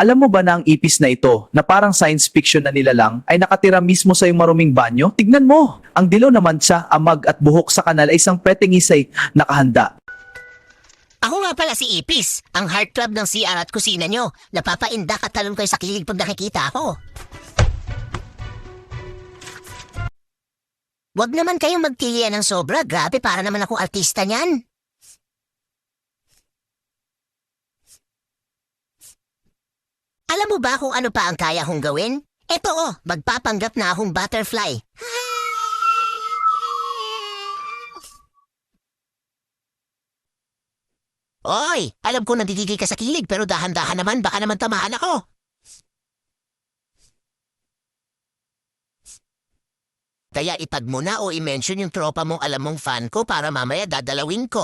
Alam mo ba na ang ipis na ito, na parang science fiction na nilalang, ay nakatira mismo sa iyong maruming banyo? Tignan mo! Ang dilaw naman siya, amag at buhok sa kanal ay isang petengis ay nakahanda. Ako nga pala si Ipis, ang heart club ng CR at kusina nyo. Napapaindak at talon kayo sa kilig pag nakikita ako. Huwag naman kayong magtilian ng sobra, grabe para naman ako artista niyan. Alam mo ba kung ano pa ang kaya kong gawin? Eto magpapanggap na akong butterfly. Oy, alam ko nandidigi ka sa kilig pero dahan-dahan naman baka naman tamahan ako. Kaya itag mo na o i-mention yung tropa mong alam mong fan ko para mamaya dadalawin ko.